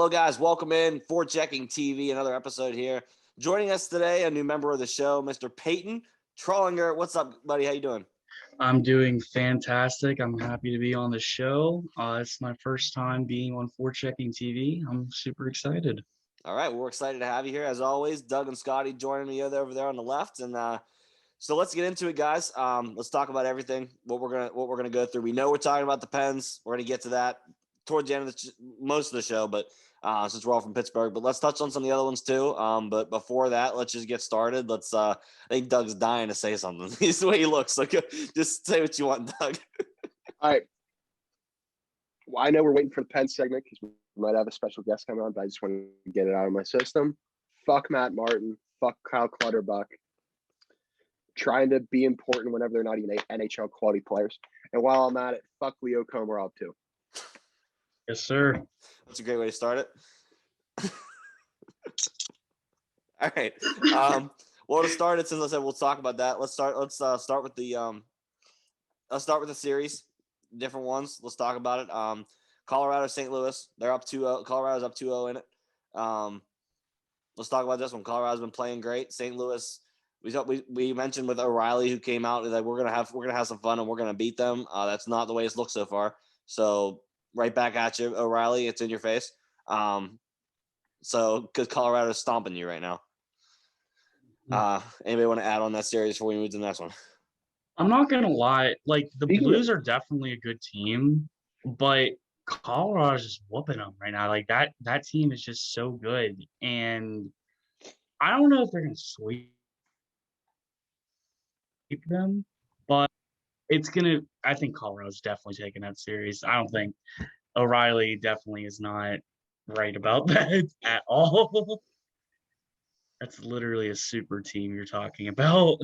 Hello, guys. Welcome in for Checking TV, another episode here. Joining us today, a new member of the show, Mr. Peyton Trollinger. What's up, buddy? How you doing? I'm doing fantastic. I'm happy to be on the show. It's my first time being on For Checking TV. I'm super excited. All right, we're excited to have you here as always. Doug and Scotty joining me over there on the left, and so let's get into it, guys. Let's talk about everything. What we're gonna go through. We know we're talking about the Pens. We're gonna get to that towards the end of most of the show, but since we're all from Pittsburgh, but let's touch on some of the other ones too. But before that, let's just get started. I think Doug's dying to say something. He's the way he looks. Like, just say what you want, Doug. All right. Well, I know we're waiting for the Penn segment because we might have a special guest coming on, but I just want to get it out of my system. Fuck Matt Martin. Fuck Kyle Clutterbuck. Trying to be important whenever they're not even NHL quality players. And while I'm at it, fuck Leo Komarov too. Yes, sir. That's a great way to start it. All right. Well, to start it, since I said we'll talk about that, let's start with the series, different ones. Let's talk about it. Colorado, St. Louis, they're up 2-0. Colorado's up 2-0 in it. Let's talk about this one. Colorado's been playing great. St. Louis, we mentioned with O'Reilly, who came out that we're gonna have some fun and we're gonna beat them. That's not the way it's looked so far. So right back at you, O'Reilly. It's in your face. So because Colorado's stomping you right now. Anybody want to add on that series before we move to the next one? I'm not gonna lie, like the Blues are definitely a good team, but Colorado's just whooping them right now. Like that team is just so good, and I don't know if they're gonna sweep them, but I think Colorado's definitely taking that series. I don't think O'Reilly definitely is not right about that at all. That's literally a super team you're talking about.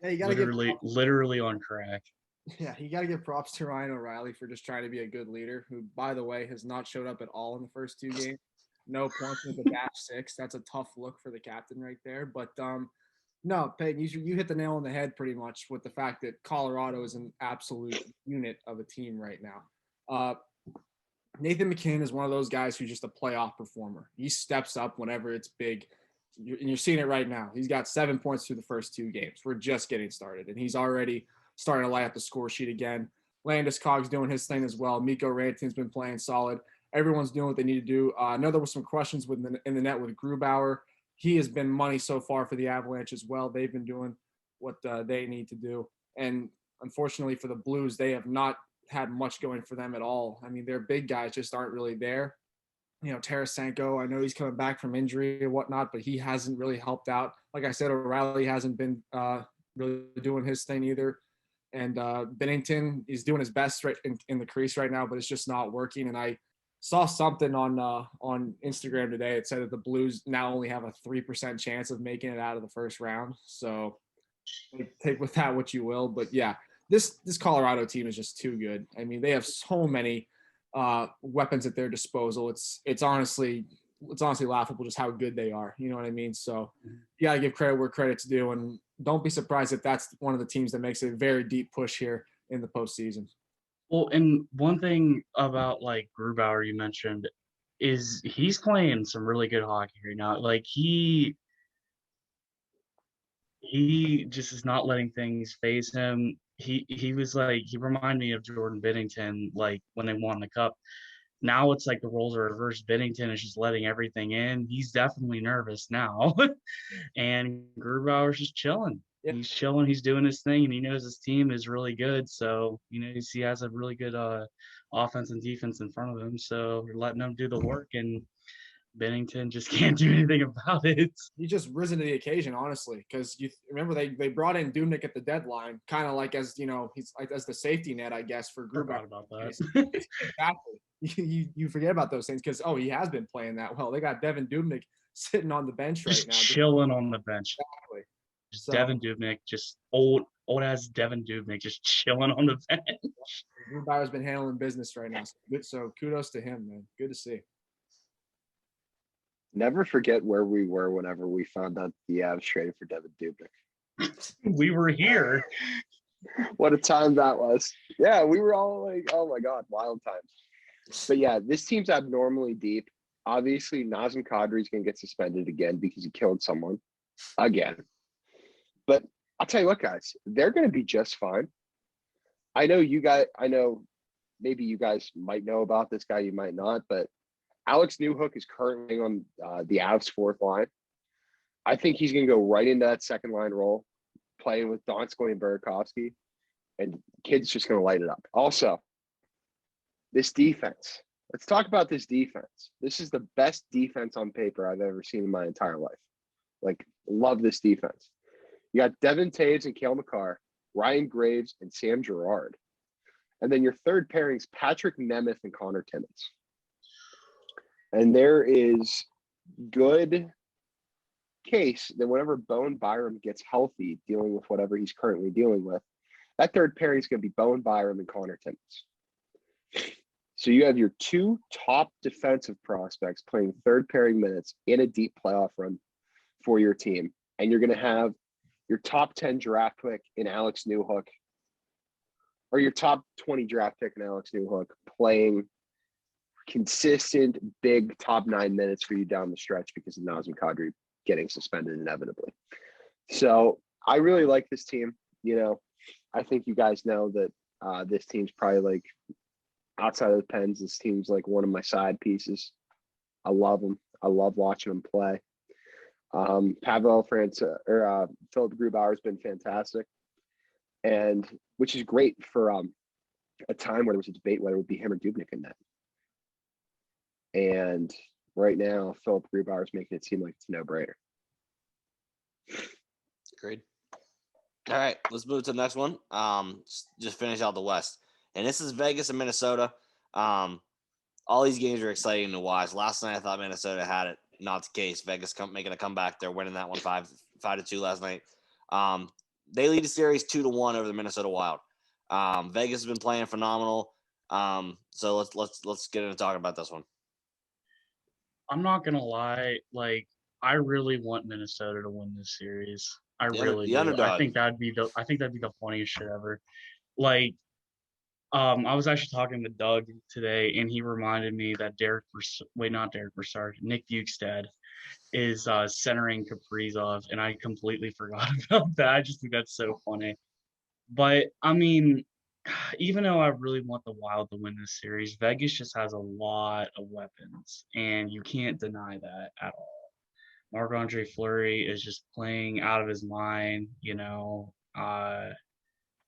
Yeah, you gotta literally on crack. Yeah, you got to give props to Ryan O'Reilly for just trying to be a good leader, who, by the way, has not showed up at all in the first two games. No points with a -6. That's a tough look for the captain right there. But no, Peyton, you hit the nail on the head pretty much with the fact that Colorado is an absolute unit of a team right now. Nathan McKinnon is one of those guys who's just a playoff performer. He steps up whenever it's big. And you're seeing it right now. He's got 7 points through the first two games. We're just getting started, and he's already starting to light up the score sheet again. Landeskog's doing his thing as well. Mikko Rantanen's been playing solid. Everyone's doing what they need to do. I know there were some questions in the net with Grubauer. He has been money so far for the Avalanche as well. They've been doing what they need to do. And unfortunately for the Blues, they have not had much going for them at all. I mean, their big guys just aren't really there. You know, Tarasenko, I know he's coming back from injury and whatnot, but he hasn't really helped out. Like I said, O'Reilly hasn't been really doing his thing either. And Binnington is doing his best right in the crease right now, but it's just not working. And I saw something on Instagram today. It said that the Blues now only have a 3% chance of making it out of the first round. So take with that what you will. But yeah, this Colorado team is just too good. I mean, they have so many weapons at their disposal. It's honestly laughable just how good they are. You know what I mean? So you got to give credit where credit's due, and don't be surprised if that's one of the teams that makes a very deep push here in the postseason. Well, and one thing about like Grubauer you mentioned is he's playing some really good hockey right now. Like he just is not letting things phase him. He was like, he reminded me of Jordan Binnington, like when they won the cup. Now it's like the roles are reversed. Binnington is just letting everything in. He's definitely nervous now. And Grubauer's just chilling. Yeah. He's chilling. He's doing his thing, and he knows his team is really good. So, he has a really good offense and defense in front of him. So we're letting them do the work, and Binnington just can't do anything about it. He's just risen to the occasion, honestly, because you remember they brought in Dubnyk at the deadline, kind of like as he's like as the safety net, I guess, for Grubauer. Forgot about that. Exactly. You forget about those things because he has been playing that well. They got Devin Dubnyk sitting on the bench just right now, chilling on the bench. Exactly. Just Devin Dubnyk, just old ass Devin Dubnyk, just chilling on the bench. Grubauer's been handling business right now. So kudos to him, man. Good to see. Never forget where we were whenever we found out the Avs traded for Devin Dubnyk. We were here. What a time that was. Yeah, we were all like, oh my God, wild times. But yeah, this team's abnormally deep. Obviously, Nazem Kadri's going to get suspended again because he killed someone again. But I'll tell you what, guys, they're going to be just fine. I know maybe you guys might know about this guy, you might not, but Alex Newhook is currently on the Avs fourth line. I think he's going to go right into that second line role, playing with Donskoy and Burakovsky, and kid's just going to light it up. Also, this defense. Let's talk about this defense. This is the best defense on paper I've ever seen in my entire life. Like, love this defense. You got Devin Taves and Cale Makar, Ryan Graves, and Sam Girard. And then your third pairings, Patrick Nemeth and Connor Timmins. And there is good case that whenever Bowen Byram gets healthy, dealing with whatever he's currently dealing with, that third pairing is going to be Bowen Byram and Connor Timmins. So you have your two top defensive prospects playing third pairing minutes in a deep playoff run for your team. And you're going to have your top 10 draft pick in Alex Newhook, or your top 20 draft pick in Alex Newhook, playing consistent big top 9 minutes for you down the stretch because of Nazem Kadri getting suspended inevitably. So I really like this team. You know, I think you guys know that this team's probably like, outside of the Pens, this team's like one of my side pieces. I love them. I love watching them play. Philip Grubauer has been fantastic, and which is great for a time where there was a debate whether it would be him or Dubnyk in that. And right now, Philip Grubauer is making it seem like it's a no-brainer. Agreed. All right, let's move to the next one. Just finish out the West. And this is Vegas and Minnesota. All these games are exciting to watch. Last night I thought Minnesota had it. Not the case. Vegas making a comeback. They're winning that one 5-2 last night. They lead the series 2-1 over the Minnesota Wild. Vegas has been playing phenomenal. So let's get into talking about this one. I'm not gonna lie, like I really want Minnesota to win this series. I really do. Underdog. I think that'd be the funniest shit ever. Like, I was actually talking to Doug today, and he reminded me that Nick Bukestad is centering Kaprizov, and I completely forgot about that. I just think that's so funny. But I mean, even though I really want the Wild to win this series, Vegas just has a lot of weapons, and you can't deny that at all. Marc-Andre Fleury is just playing out of his mind, you know.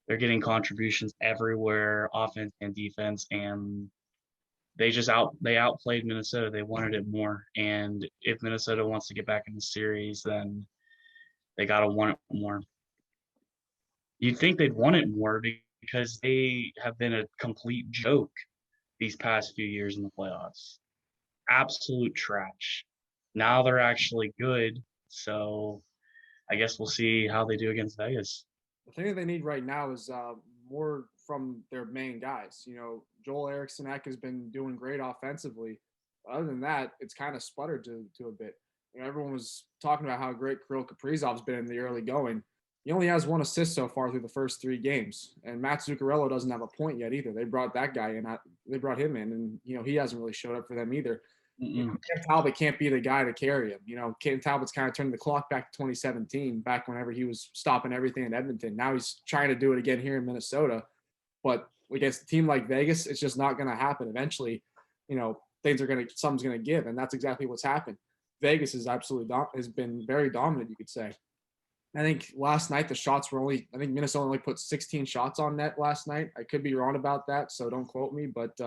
They're getting contributions everywhere, offense and defense, and they outplayed Minnesota. They wanted it more, and if Minnesota wants to get back in the series, then they gotta want it more. You'd think they'd want it more because they have been a complete joke these past few years in the playoffs. Absolute trash. Now they're actually good, so I guess we'll see how they do against Vegas. The thing that they need right now is more from their main guys. You know, Joel Eriksson Ek has been doing great offensively. Other than that, it's kind of sputtered to a bit. You know, everyone was talking about how great Kirill Kaprizov's been in the early going. He only has 1 assist so far through the first 3 games, and Matt Zuccarello doesn't have a point yet either. They brought that guy in. They brought him in, and you know he hasn't really showed up for them either. You know, Cam Talbot can't be the guy to carry him. You know, Cam Talbot's kind of turning the clock back to 2017, back whenever he was stopping everything in Edmonton. Now he's trying to do it again here in Minnesota. But against a team like Vegas, it's just not going to happen. Eventually, you know, something's going to give, and that's exactly what's happened. Vegas is has been very dominant, you could say. I think last night the shots were I think Minnesota only put 16 shots on net last night. I could be wrong about that, so don't quote me. But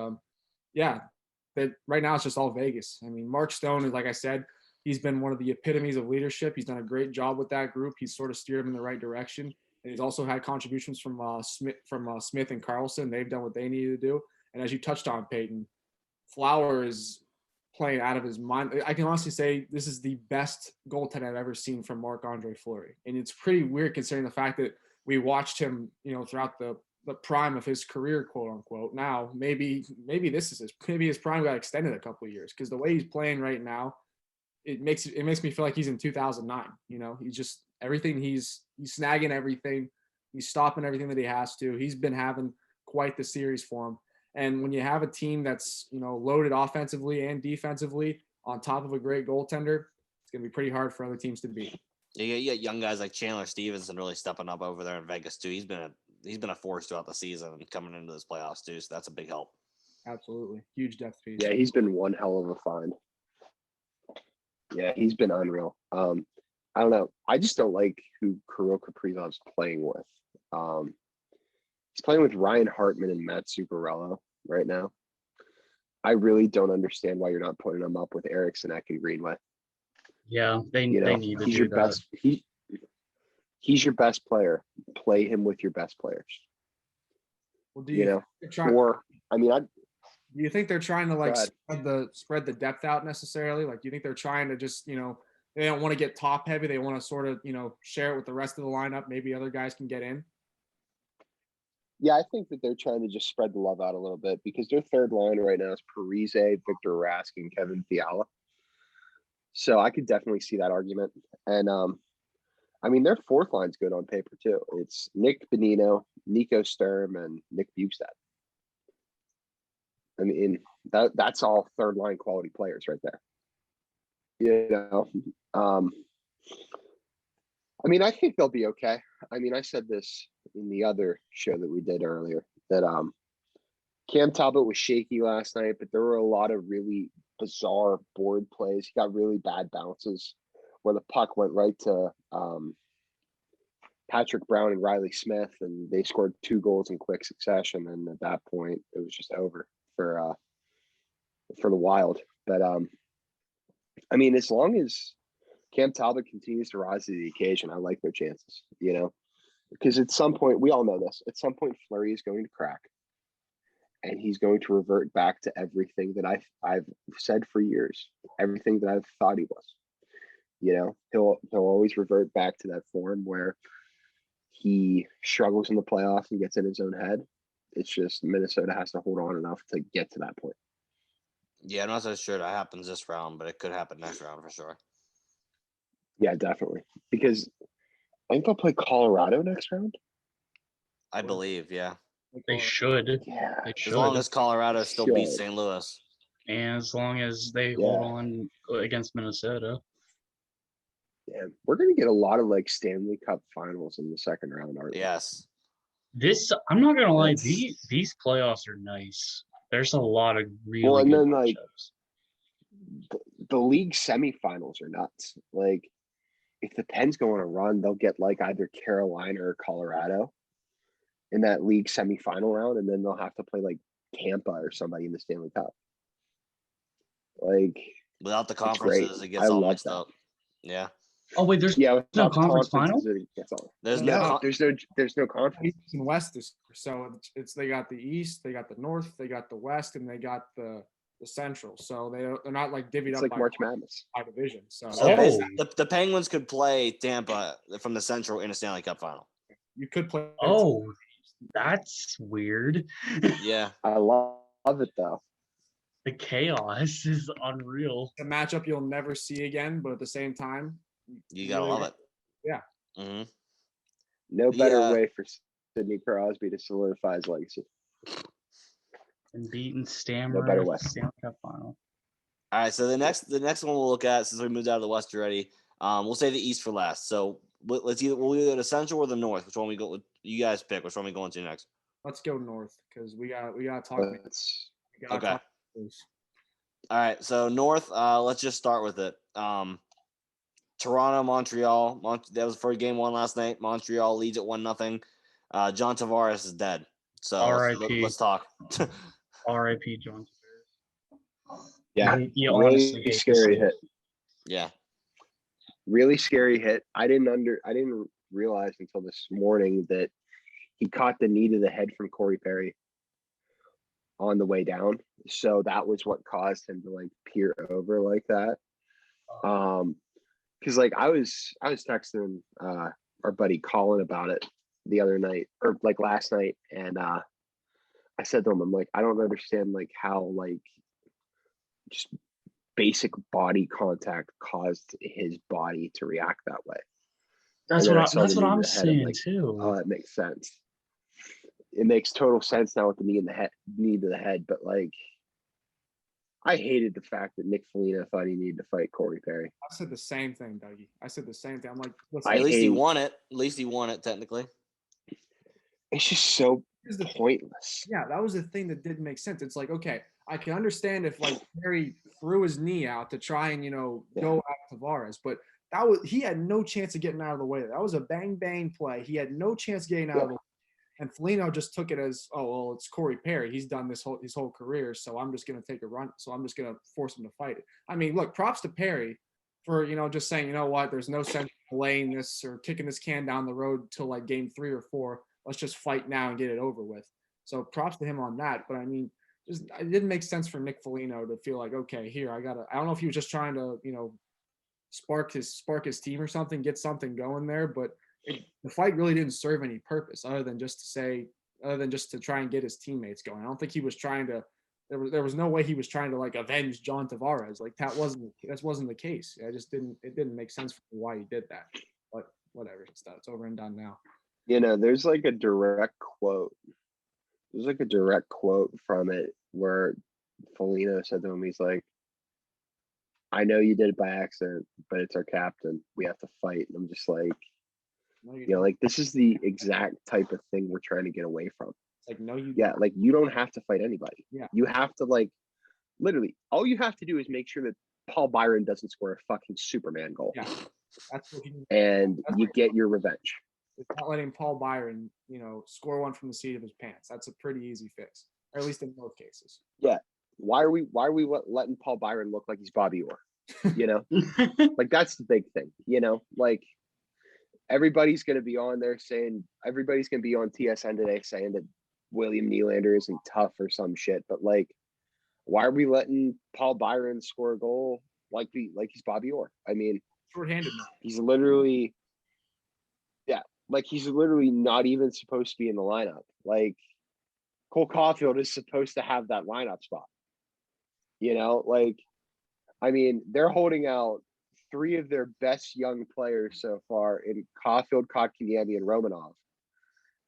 yeah. That right now it's just all Vegas. I mean, Mark Stone is, like I said, he's been one of the epitomes of leadership. He's done a great job with that group. He's sort of steered them in the right direction. And he's also had contributions from Smith and Carlson. They've done what they needed to do. And as you touched on, Peyton, Flower is playing out of his mind. I can honestly say this is the best goaltender I've ever seen from Marc-Andre Fleury. And it's pretty weird considering the fact that we watched him, you know, throughout the prime of his career, quote unquote. Now, maybe his prime got extended a couple of years because the way he's playing right now, it makes me feel like he's in 2009. You know, he's just everything. He's snagging everything. He's stopping everything that he has to. He's been having quite the series for him. And when you have a team that's, loaded offensively and defensively on top of a great goaltender, it's going to be pretty hard for other teams to beat. Yeah, you got young guys like Chandler Stevenson really stepping up over there in Vegas too. He's been a force throughout the season and coming into this playoffs too, so that's a big help. Absolutely. Huge depth piece. Yeah, he's been one hell of a find. Yeah, he's been unreal. I don't know. I just don't like who Kirill Kaprizov's playing with. He's playing with Ryan Hartman and Matt Zuccarello right now. I really don't understand why you're not putting him up with Eriksson and Greenway. Yeah, they need to he's do your that. best. He's your best player. Play him with your best players. Well, do you think they're trying to spread the depth out necessarily? Like, do you think they're trying to just, they don't want to get top heavy. They want to sort of, share it with the rest of the lineup. Maybe other guys can get in. Yeah, I think that they're trying to just spread the love out a little bit because their third line right now is Parise, Victor Rask, and Kevin Fiala. So I could definitely see that argument. And their fourth line's good on paper too. It's Nick Bonino, Nico Sturm, and Nick Bukestad. I mean, that's all third line quality players right there. I think they'll be okay. I said this in the other show that we did earlier that Cam Talbot was shaky last night, but there were a lot of really bizarre board plays. He got really bad bounces where the puck went right to Patrick Brown and Riley Smith, and they scored 2 goals in quick succession. And at that point, it was just over for the Wild. But as long as Cam Talbot continues to rise to the occasion, I like their chances. Because at some point, we all know this. At some point, Fleury is going to crack, and he's going to revert back to everything that I've said for years, everything that I've thought he was. He'll always revert back to that form where he struggles in the playoffs and gets in his own head. It's just Minnesota has to hold on enough to get to that point. Yeah, I'm not so sure that happens this round, but it could happen next round for sure. Yeah, definitely. Because I think they'll play Colorado next round. I believe, yeah. They should. Yeah. They should. As long as Colorado still beats St. Louis. And as long as they hold on against Minnesota. Yeah, we're going to get a lot of Stanley Cup finals in the second round, aren't we? Yes. I'm not going to lie, these playoffs are nice. There's a lot of really good matchups. The league semifinals are nuts. If the Pens go on a run, they'll get either Carolina or Colorado in that league semifinal round, and then they'll have to play Tampa or somebody in the Stanley Cup. Without the conferences, it gets all mixed up. Yeah. Oh wait, there's no conference final. There's no conference. East and West is so they got the East, they got the North, they got the West, and they got the Central. So they're not divvied up by March Madness by division. So the Penguins could play Tampa from the Central in a Stanley Cup final. You could play. Oh, that's weird. Yeah, I love it though. The chaos is unreal. A matchup you'll never see again, but at the same time, you gotta love it. Yeah. Mm-hmm. No better way for Sidney Crosby to solidify his legacy. And beating Stammer no better in way. the Stanley Cup final. All right, so the next one we'll look at, since we moved out of the West already, we'll say the East for last. So we'll either go to Central or the North. Which one we go? You guys pick. Which one we going to next? Let's go North because we got to talk. Okay. All right, so North. Let's just start with it. Toronto, Montreal. That was for game 1 last night. Montreal leads at 1-0. John Tavares is dead. So let's talk. R.I.P. John Tavares. Yeah, really scary hit. Yeah, really scary hit. I didn't realize until this morning that he caught the knee to the head from Corey Perry on the way down. So that was what caused him to peer over like that. Because I was texting our buddy Colin about it the other night or last night, and I said to him, I'm I don't understand how just basic body contact caused his body to react that way. That's what I'm saying too. Oh, that makes sense. it makes total sense now with the knee to the head. But like, I hated the fact that Nick Foligno thought he needed to fight Corey Perry. I said the same thing, Dougie. I said the same thing. I'm like, At least he won it. At least he won it technically. It's just so pointless. Yeah, that was the thing that didn't make sense. It's like, okay, I can understand if like Perry threw his knee out to try and go at Tavares, but he had no chance of getting out of the way. That was a bang play. He had no chance getting out of the way. And Foligno just took it as, oh well, it's Corey Perry. He's done his whole career, so I'm just gonna take a run. So I'm just gonna force him to fight it. I mean, look, props to Perry for just saying, you know what, there's no sense delaying this or kicking this can down the road till like game 3 or 4. Let's just fight now and get it over with. So props to him on that. But I mean, it didn't make sense for Nick Foligno to feel like, okay, here I don't know if he was just trying to spark his team or something, get something going there, but the fight really didn't serve any purpose other than just to try and get his teammates going. I don't think he was trying to. There was no way he was trying to like avenge John Tavares. Like that wasn't the case. It didn't make sense for why he did that. But whatever, it's over and done now. There's like a direct quote. There's like a direct quote from it where Foligno said to him, he's like, I know you did it by accident, but it's our captain. We have to fight. And I'm just like, like this is the exact type of thing we're trying to get away from. Like, no, like you don't have to fight anybody. Yeah. You have to like, literally, all you have to do is make sure that Paul Byron doesn't score a fucking Superman goal. Yeah. And you get your revenge. It's not letting Paul Byron, score one from the seat of his pants. That's a pretty easy fix, or at least in most cases. Yeah. Why are we letting Paul Byron look like he's Bobby Orr? Like that's the big thing. Like everybody's going to be on there saying, everybody's going to be on TSN today saying that William Nylander isn't tough or some shit. But like, why are we letting Paul Byron score a goal like he's Bobby Orr? I mean, shorthanded. He's literally not even supposed to be in the lineup. Like Cole Caulfield is supposed to have that lineup spot. Like, I mean, they're holding out 3 of their best young players so far in Caulfield, Kotkaniemi, and Romanov.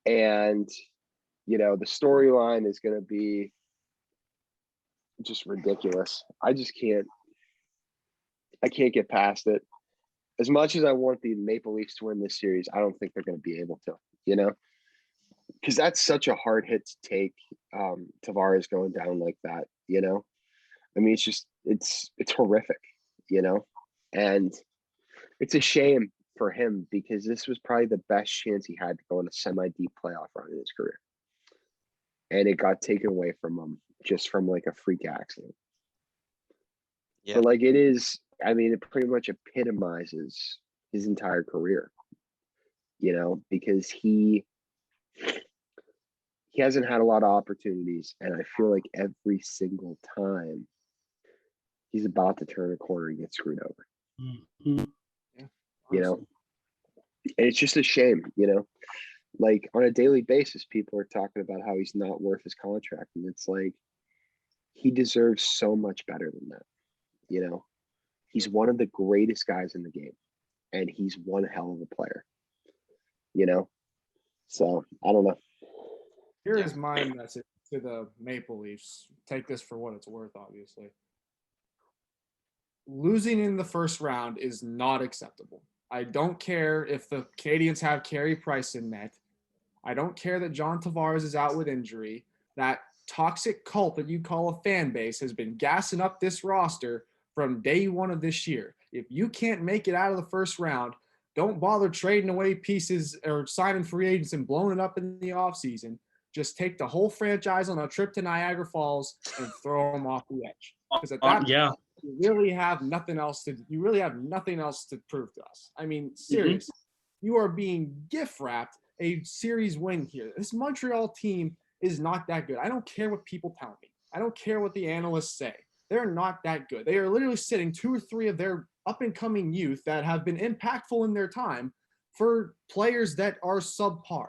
And, the storyline is going to be just ridiculous. I can't get past it. As much as I want the Maple Leafs to win this series, I don't think they're going to be able to, because that's such a hard hit to take. Tavares going down like that, I mean, it's horrific, and it's a shame for him because this was probably the best chance he had to go on a semi-deep playoff run in his career. And it got taken away from him just from like a freak accident. Yeah. But like it pretty much epitomizes his entire career, because he hasn't had a lot of opportunities. And I feel like every single time he's about to turn a corner and get screwed over. Mm-hmm. Yeah, and it's just a shame, like on a daily basis, people are talking about how he's not worth his contract. And it's like, he deserves so much better than that. He's one of the greatest guys in the game and he's one hell of a player, so I don't know. Here is my message to the Maple Leafs. Take this for what it's worth, obviously. Losing in the first round is not acceptable. I don't care if the Canadiens have Carey Price in net. I don't care that John Tavares is out with injury. That toxic cult that you call a fan base has been gassing up this roster from day one of this year. If you can't make it out of the first round, don't bother trading away pieces or signing free agents and blowing it up in the offseason. Just take the whole franchise on a trip to Niagara Falls and throw them off the edge. Because at that point, you really have nothing else to prove to us. I mean, seriously, you are being gift wrapped a series win here. This Montreal team is not that good. I don't care what people tell me. I don't care what the analysts say. They're not that good. They are literally sitting 2 or 3 of their up-and-coming youth that have been impactful in their time for players that are subpar.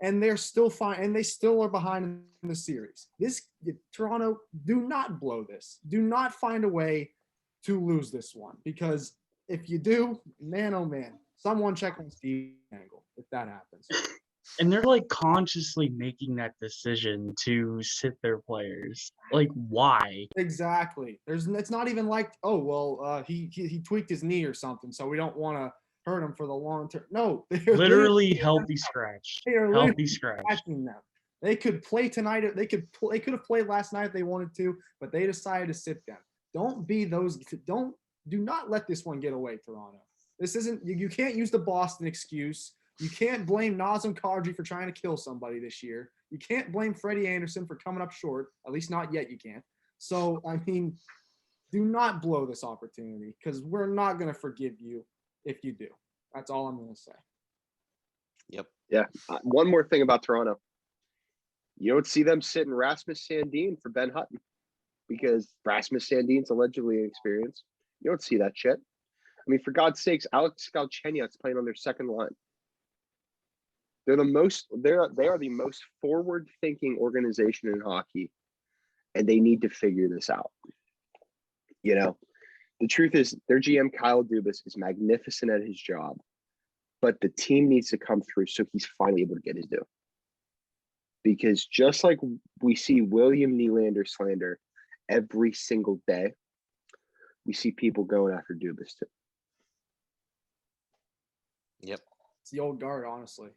And they're still fine, and they still are behind in the series. Toronto, do not blow this. Do not find a way to lose this one, because if you do, man, oh man, someone check on Steve Angle if that happens. And they're like consciously making that decision to sit their players. Like, why? Exactly. It's not even like, oh well, he tweaked his knee or something, so we don't want to hurt him for the long term. No, they're Literally healthy scratch. they are Healthy literally scratch. scratching them. They could play tonight. They could have played last night if they wanted to, but they decided to sit them. Don't be those. Do not let this one get away, Toronto. This isn't. You can't use the Boston excuse. You can't blame Nazem Kadri for trying to kill somebody this year. You can't blame Freddie Anderson for coming up short. At least not yet. You can't. So I mean, do not blow this opportunity because we're not going to forgive you if you do. That's all I'm going to say. Yep. Yeah. One more thing about Toronto. You don't see them sitting Rasmus Sandin for Ben Hutton because Rasmus Sandin's allegedly inexperienced. You don't see that shit. I mean, for God's sakes, Alex Galchenyuk's playing on their second line. They are the most forward-thinking organization in hockey, and they need to figure this out. You know, the truth is their GM Kyle Dubas is magnificent at his job, but the team needs to come through so he's finally able to get his due. Because just like we see William Nylander slander every single day, we see people going after Dubas too. Yep. It's the old guard, honestly.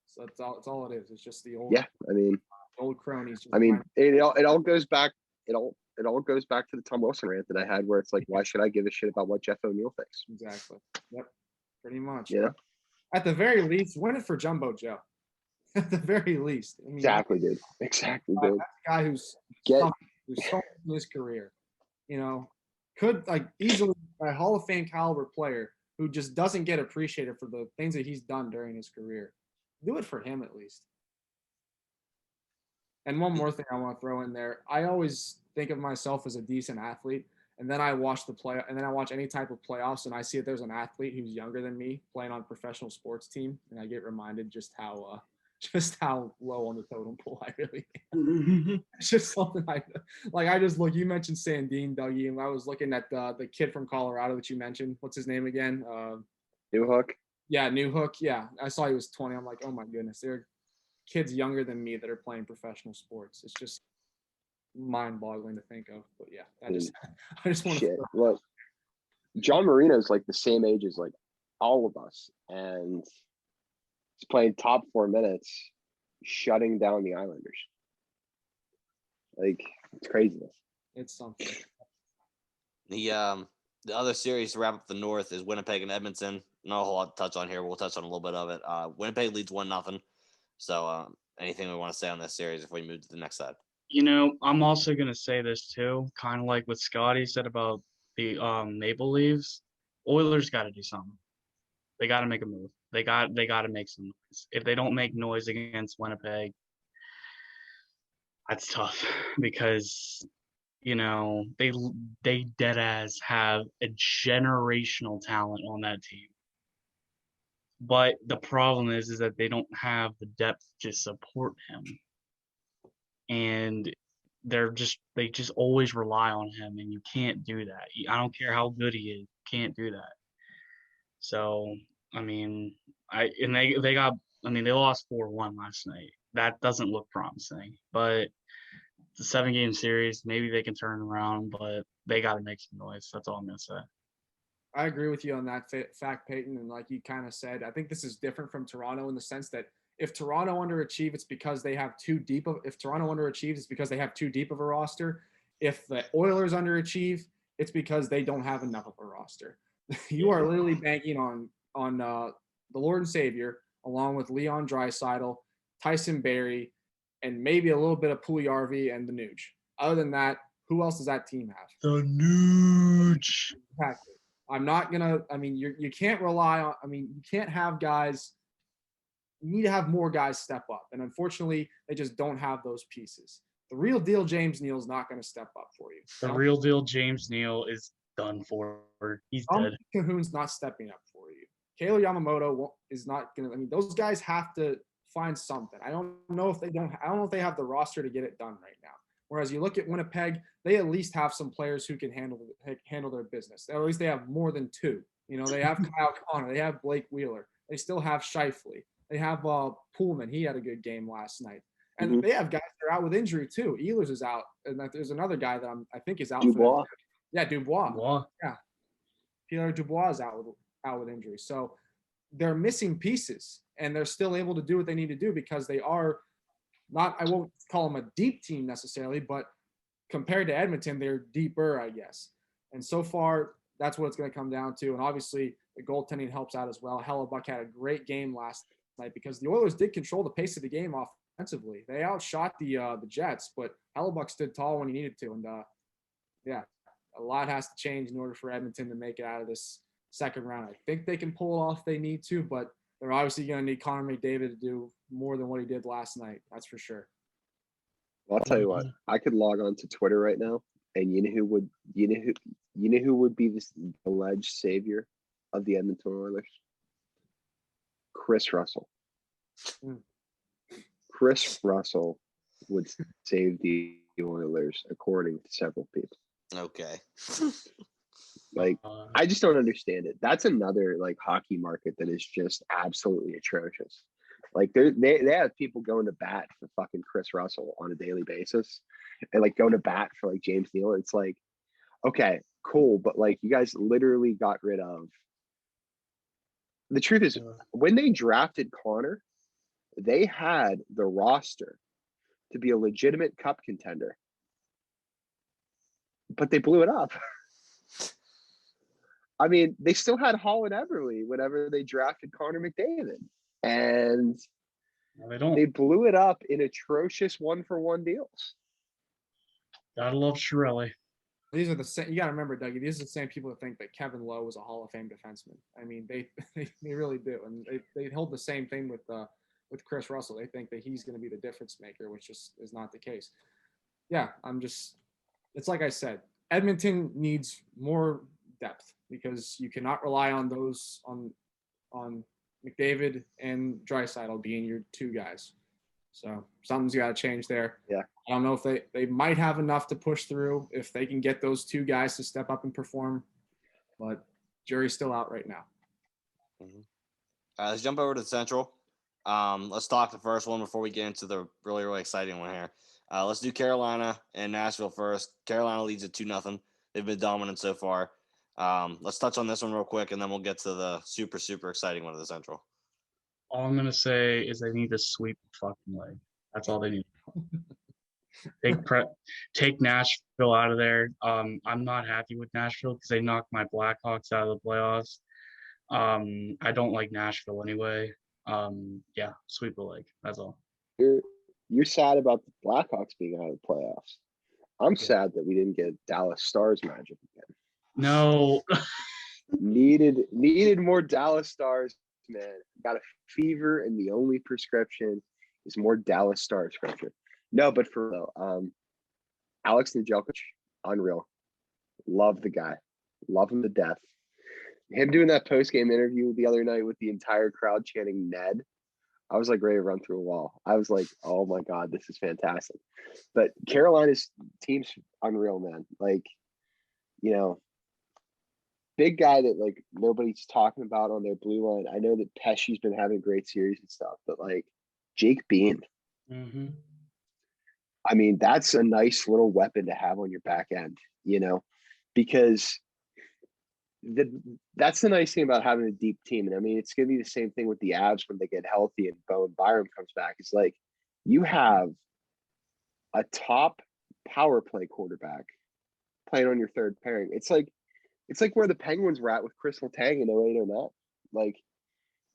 So that's all it is. It's just the old. Yeah, I mean, old cronies. I mean, it all goes back. It all goes back to the Tom Wilson rant that I had, where it's like, why should I give a shit about what Jeff O'Neill thinks? Exactly. Yep. Pretty much. Yeah. At the very least, win it for Jumbo Joe. At the very least. I mean, Exactly, dude. Exactly, dude. That's a guy who's something in his career. You know, could like easily a Hall of Fame caliber player who just doesn't get appreciated for the things that he's done during his career. Do it for him at least. And one more thing I want to throw in there. I always think of myself as a decent athlete, and then I watch any type of playoffs, and I see that there's an athlete who's younger than me playing on a professional sports team, and I get reminded just how low on the totem pole I really am. It's just something I just look. You mentioned Sandin, Dougie, and I was looking at the kid from Colorado that you mentioned. What's his name again? Newhook. Yeah, Newhook. Yeah, I saw he was 20. I'm like, oh my goodness, there are kids younger than me that are playing professional sports. It's just mind-boggling to think of. But yeah, I just want to. Look, John Marino's like the same age as like all of us, and he's playing top 4 minutes, shutting down the Islanders. Like, it's craziness. It's something. The other series to wrap up the North is Winnipeg and Edmonton. Not a whole lot to touch on here. We'll touch on a little bit of it. Winnipeg leads 1-0. So anything we want to say on this series if we move to the next side? You know, I'm also going to say this too, kind of like what Scotty said about the Maple Leafs. Oilers got to do something. They got to make a move. They got to make some noise. If they don't make noise against Winnipeg, that's tough because, you know, they dead ass have a generational talent on that team. But the problem is that they don't have the depth to support him. And they just always rely on him, and you can't do that. I don't care how good he is, you can't do that. So, I mean, they lost 4-1 last night. That doesn't look promising. But it's a 7-game series. Maybe they can turn around, but they got to make some noise. That's all I'm going to say. I agree with you on that fact, Peyton. And like you kind of said, I think this is different from Toronto in the sense that if Toronto underachieve, it's because they have too deep of. If Toronto underachieves, it's because they have too deep of a roster. If the Oilers underachieve, it's because they don't have enough of a roster. You are literally banking on the Lord and Savior, along with Leon Draisaitl, Tyson Barrie, and maybe a little bit of Puljujarvi and the Nuge. Other than that, who else does that team have? The Nuge. Exactly. I'm not gonna. I mean, you can't rely on. I mean, you can't have guys. You need to have more guys step up, and unfortunately, they just don't have those pieces. The real deal, James Neal, is not going to step up for you. The real deal, James Neal, is done for. He's dead. Cahoon's not stepping up for you. Kayla Yamamoto is not going to. I mean, those guys have to find something. I don't know if they have the roster to get it done right now. Whereas you look at Winnipeg, they at least have some players who can handle their business. Or at least they have more than two. You know, they have Kyle Connor, they have Blake Wheeler, they still have Scheifele. They have Pullman. He had a good game last night. And Mhm. they have guys that are out with injury too. Ehlers is out, and there's another guy that I think is out. Dubois. For that. Yeah, Dubois. Well, Yeah, Pierre Dubois is out with injury. So they're missing pieces, and they're still able to do what they need to do because they are not. I won't call them a deep team necessarily, but compared to Edmonton, they're deeper, I guess. And so far, that's what it's going to come down to. And obviously, the goaltending helps out as well. Hellebuck had a great game last night because the Oilers did control the pace of the game offensively. They outshot the Jets, but Hellebuck stood tall when he needed to. And yeah, a lot has to change in order for Edmonton to make it out of this second round. I think they can pull it off if they need to, but they're obviously going to need Connor McDavid to do more than what he did last night. That's for sure. Well, I'll tell you what. I could log on to Twitter right now, and you know who would be this alleged savior of the Edmonton Oilers? Chris Russell. Mm. Chris Russell would save the Oilers, according to several people. Okay. Like, I just don't understand it. That's another like hockey market that is just absolutely atrocious. Like they have people going to bat for fucking Chris Russell on a daily basis, and like going to bat for like James Neal. It's like, okay, cool, but like you guys literally got rid of. The truth is, when they drafted Connor, they had the roster to be a legitimate cup contender, but they blew it up. I mean, they still had Hall and Everly whenever they drafted Connor McDavid, and they blew it up in atrocious 1-for-1 deals. Gotta love Chiarelli. These are the same. You got to remember, Dougie. These are the same people that think that Kevin Lowe was a Hall of Fame defenseman. I mean, they really do, and they hold the same thing with Chris Russell. They think that he's going to be the difference maker, which just is not the case. Yeah, it's like I said, Edmonton needs more depth because you cannot rely on those on McDavid and Draisaitl being your two guys. So something's got to change there. Yeah. I don't know if they might have enough to push through if they can get those two guys to step up and perform, but jury's still out right now. Mm-hmm. Let's jump over to the Central. Let's talk the first one before we get into the really, really exciting one here. Let's do Carolina and Nashville first. Carolina leads at 2-0. They've been dominant so far. Let's touch on this one real quick, and then we'll get to the super, super exciting one of the Central. All I'm gonna say is they need to sweep the fucking leg. That's all they need. Take Nashville out of there. I'm not happy with Nashville because they knocked my Blackhawks out of the playoffs. I don't like Nashville anyway. Yeah, sweep the leg. That's all. You're sad about the Blackhawks being out of the playoffs. I'm sad that we didn't get Dallas Stars magic again. No. needed more Dallas Stars, man. Got a fever, and the only prescription is more Dallas Stars prescription. No, but for real, Alex Nedeljkovic, unreal. Love the guy. Love him to death. Him doing that post-game interview the other night with the entire crowd chanting Ned, I was like ready to run through a wall. I was like, oh my God, this is fantastic. But Carolina's team's unreal, man. Like, you know, big guy that like nobody's talking about on their blue line. I know that Pesci's been having a great series and stuff, but like Jake Bean. Mm-hmm. I mean, that's a nice little weapon to have on your back end, you know, because that's the nice thing about having a deep team. And I mean, it's going to be the same thing with the Avs when they get healthy and Bowen Byram comes back. It's like you have a top power play quarterback playing on your third pairing. It's like where the Penguins were at with Chris Letang in 08-09. Like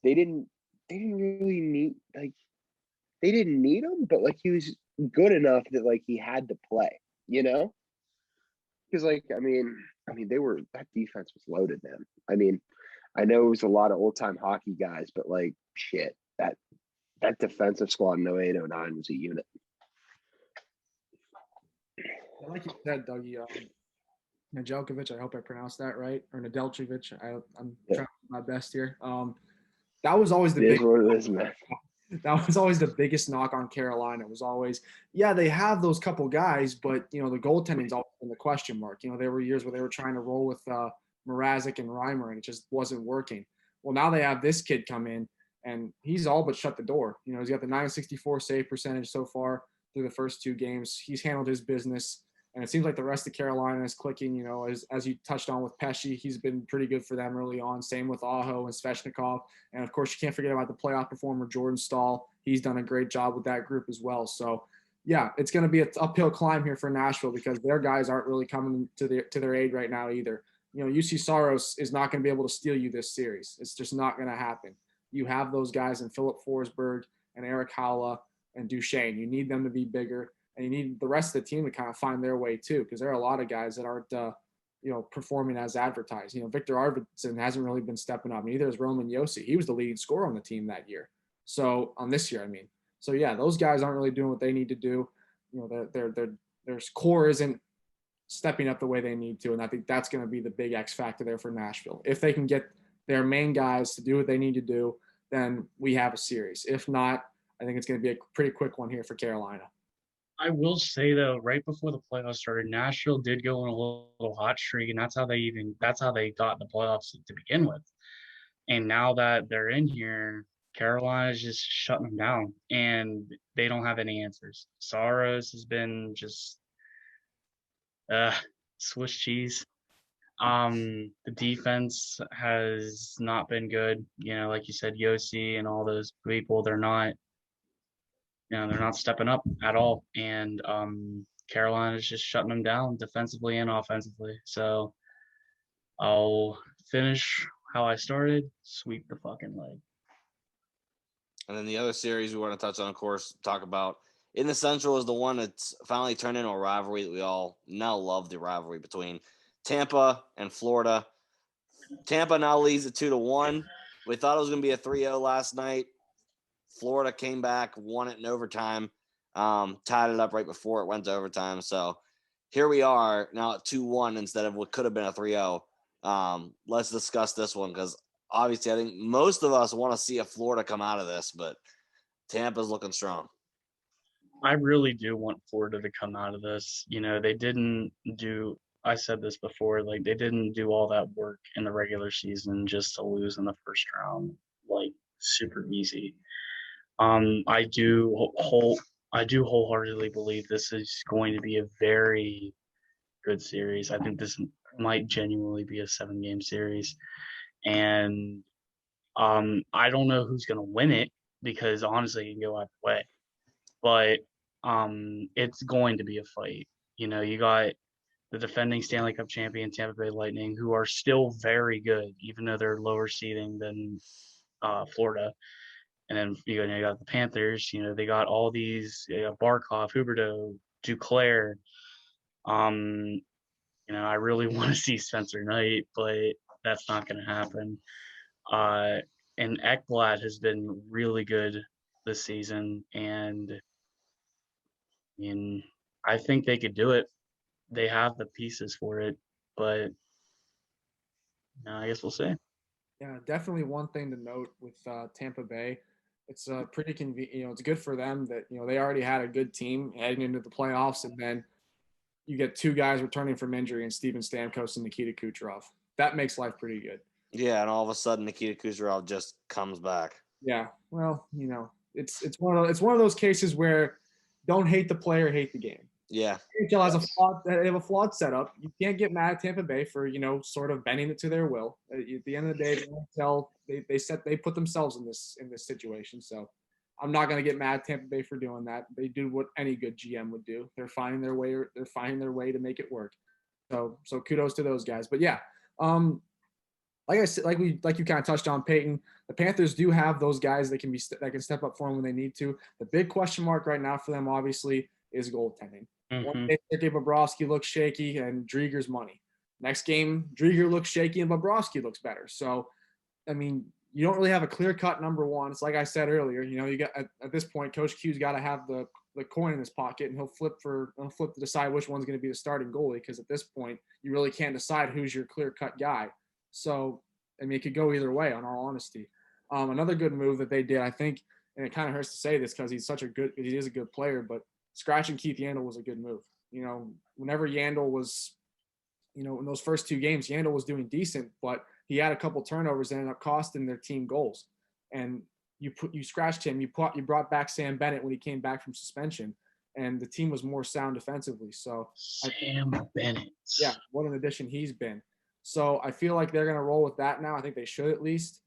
they didn't really need they didn't need him, but like he was good enough that like he had to play, you know? Because like I mean that defense was loaded, man. I mean, I know it was a lot of old time hockey guys, but like shit, that defensive squad in 08-09 was a unit. Like you said, Dougie, Nedeljkovic, I hope I pronounced that right, or Nedeljkovic. I'm trying my best here. That was always that was always the biggest knock on Carolina. It was always, yeah, they have those couple guys, but you know the goaltending's always been the question mark. You know, there were years where they were trying to roll with Mrazek and Reimer, and it just wasn't working. Well, now they have this kid come in, and he's all but shut the door. He's got the 964 save percentage so far through the first 2 games. He's handled his business, and it seems like the rest of Carolina is clicking. As you touched on with Pesci, he's been pretty good for them early on. Same with Aho and Svechnikov, and of course you can't forget about the playoff performer Jordan Staal. He's done a great job with that group as well. So yeah, it's going to be an uphill climb here for Nashville because their guys aren't really coming to their aid right now either. UC Saros is not going to be able to steal you this series. It's just not going to happen. You have those guys in Philip Forsberg and Eric Haula and Duchesne. You need them to be bigger, and you need the rest of the team to kind of find their way too, because there are a lot of guys that aren't, performing as advertised. Victor Arvidsson hasn't really been stepping up. Neither is Roman Josi. He was the leading scorer on the team that year. So on this year, I mean. So yeah, those guys aren't really doing what they need to do. Their core isn't stepping up the way they need to, and I think that's going to be the big X factor there for Nashville. If they can get their main guys to do what they need to do, then we have a series. If not, I think it's going to be a pretty quick one here for Carolina. I will say though, right before the playoffs started, Nashville did go on a little hot streak, and that's how they got in the playoffs to begin with. And now that they're in here, Carolina's just shutting them down, and they don't have any answers. Saros has been just Swiss cheese. The defense has not been good. Like you said, Yossi and all those people, they're not stepping up at all. And Carolina's just shutting them down defensively and offensively. So I'll finish how I started, sweep the fucking leg. And then the other series we want to touch on, of course, talk about in the Central is the one that's finally turned into a rivalry that we all now love, the rivalry between Tampa and Florida. Tampa now leads it 2-1. We thought it was going to be a 3-0 last night. Florida came back, won it in overtime, tied it up right before it went to overtime. So here we are now at 2-1 instead of what could have been a 3-0. Let's discuss this one because obviously I think most of us want to see a Florida come out of this, but Tampa's looking strong. I really do want Florida to come out of this. They didn't do – I said this before, like they didn't do all that work in the regular season just to lose in the first round, like super easy. I do wholeheartedly believe this is going to be a very good series. I think this might genuinely be a 7-game series. And I don't know who's going to win it because honestly, it can go either way. But it's going to be a fight. You got the defending Stanley Cup champion Tampa Bay Lightning, who are still very good, even though they're lower seeding than Florida. And then you got the Panthers. They got all these Barkov, Huberdeau, Duclair. I really want to see Spencer Knight, but that's not going to happen. And Ekblad has been really good this season, and I think they could do it. They have the pieces for it, but I guess we'll see. Yeah, definitely one thing to note with Tampa Bay. It's pretty convenient. It's good for them that they already had a good team heading into the playoffs, and then you get 2 guys returning from injury and Steven Stamkos and Nikita Kucherov. That makes life pretty good. Yeah, and all of a sudden Nikita Kucherov just comes back. Yeah, well, it's one of those cases where don't hate the player, hate the game. Yeah. NHL has they have a flawed setup. You can't get mad at Tampa Bay for sort of bending it to their will. At the end of the day, the NHL they put themselves in this situation. So I'm not going to get mad at Tampa Bay for doing that. They do what any good GM would do. They're finding their way. They're finding their way to make it work. So kudos to those guys. But yeah, like I said, like you kind of touched on, Peyton. The Panthers do have those guys that can step up for them when they need to. The big question mark right now for them, obviously, is goaltending. One day, Sergei Bobrovsky looks shaky, and Drieger's money. Next game, Drieger looks shaky, and Bobrovsky looks better. So, I mean, you don't really have a clear-cut number one. It's like I said earlier. You got at this point, Coach Q's got to have the coin in his pocket, and he'll flip to decide which one's going to be the starting goalie. Because at this point, you really can't decide who's your clear-cut guy. So, I mean, it could go either way. On all honesty, another good move that they did, I think, and it kind of hurts to say this because he is a good player, but scratching Keith Yandle was a good move. Whenever Yandle was, in those first 2 games, Yandle was doing decent, but he had a couple turnovers that ended up costing their team goals. And you scratched him. You brought back Sam Bennett when he came back from suspension, and the team was more sound defensively. So Sam Bennett. yeah, what an addition he's been. So I feel like they're gonna roll with that now. I think they should at least,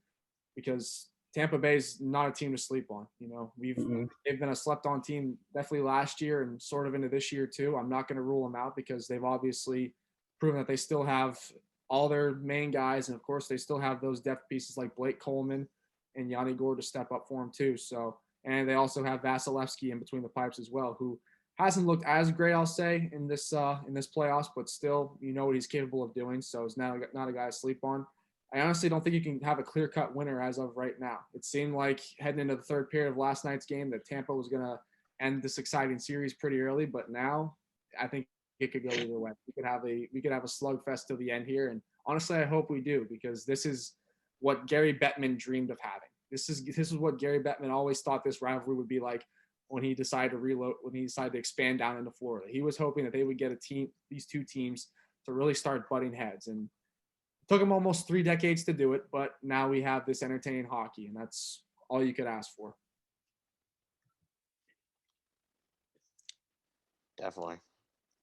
because Tampa Bay's not a team to sleep on. You know, they've been a slept on team definitely last year and sort of into this year too. I'm not going to rule them out because they've obviously proven that they still have all their main guys, and of course they still have those depth pieces like Blake Coleman and Yanni Gourde to step up for him too. So, and they also have Vasilevsky in between the pipes as well, who hasn't looked as great, I'll say, in this playoffs, but still, you know what he's capable of doing. So he's not a guy to sleep on. I honestly don't think you can have a clear-cut winner as of right now. It seemed like heading into the third period of last night's game that Tampa was going to end this exciting series pretty early, but now I think it could go either way. We could have a slugfest till the end here, and honestly, I hope we do, because this is what Gary Bettman dreamed of having. This is what Gary Bettman always thought this rivalry would be like when he decided to expand down into Florida. He was hoping that they would get these two teams to really start butting heads, and took him almost 3 decades to do it, but now we have this entertaining hockey, and that's all you could ask for. Definitely.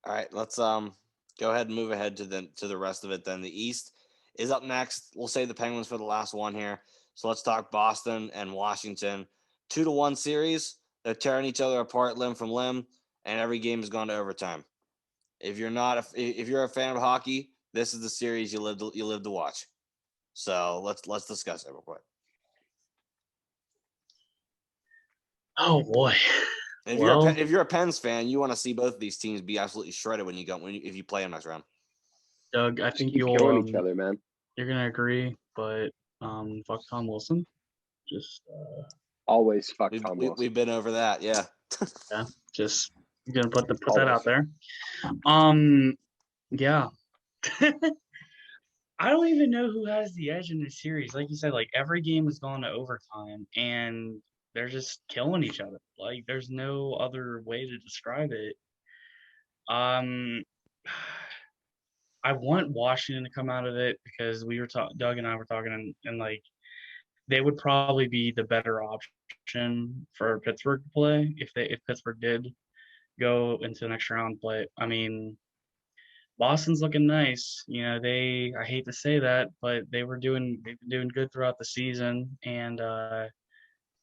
All right, let's go ahead and move ahead to the rest of it. Then the East is up next. We'll save the Penguins for the last one here. So let's talk Boston and Washington. 2-1 series. They're tearing each other apart limb from limb, and every game has gone to overtime. If you're a fan of hockey, this is the series you live to watch. So let's discuss it real quick. Oh boy! If you're a Pens fan, you want to see both of these teams be absolutely shredded if you play them next round. Doug, I think you'll killing each other, man. You're gonna agree, but fuck Tom Wilson. Just always fuck Tom Wilson. We've been over that, yeah. Yeah, just gonna put that out there. Yeah. I don't even know who has the edge in this series. Like you said, like every game has gone to overtime, and they're just killing each other. Like there's no other way to describe it. I want Washington to come out of it because Doug and I were talking, and like they would probably be the better option for Pittsburgh to play if Pittsburgh did go into the next round. But I mean, Boston's looking nice. You know, I hate to say that, but they've been doing good throughout the season, and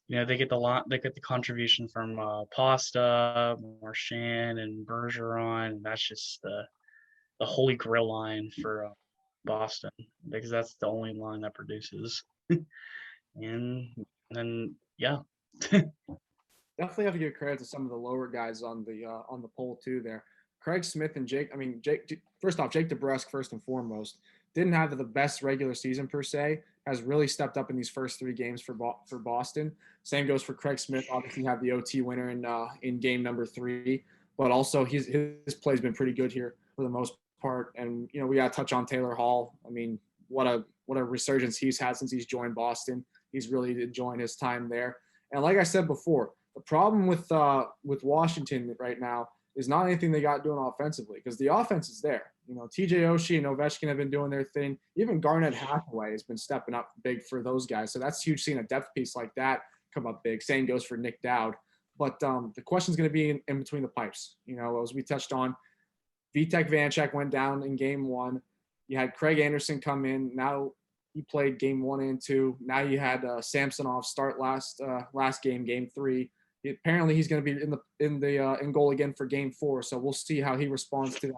you know, they get the contribution from Pasta, Marchand, and Bergeron, and that's just the holy grail line for Boston, because that's the only line that produces. And then yeah. Definitely have to give credit to some of the lower guys on the poll too there. Craig Smith and Jake first off, Jake DeBrusk, first and foremost, didn't have the best regular season per se, has really stepped up in these first 3 games for Boston. Same goes for Craig Smith. Obviously had the OT winner in game number 3, but also his play's been pretty good here for the most part. And you know, we got to touch on Taylor Hall. I mean, what a resurgence he's had since he's joined Boston. He's really enjoying his time there. And like I said before, the problem with Washington right now is not anything they got doing offensively, because the offense is there. You know, TJ Oshie and Ovechkin have been doing their thing. Even Garnett Hathaway has been stepping up big for those guys. So that's huge seeing a depth piece like that come up big. Same goes for Nick Dowd. But the question is going to be in between the pipes. You know, as we touched on, Vitek Vanacek went down in game 1. You had Craig Anderson come in. Now he played game 1 and 2. Now you had Samsonov start last game, game 3. Apparently he's going to be in goal again for game 4. So we'll see how he responds to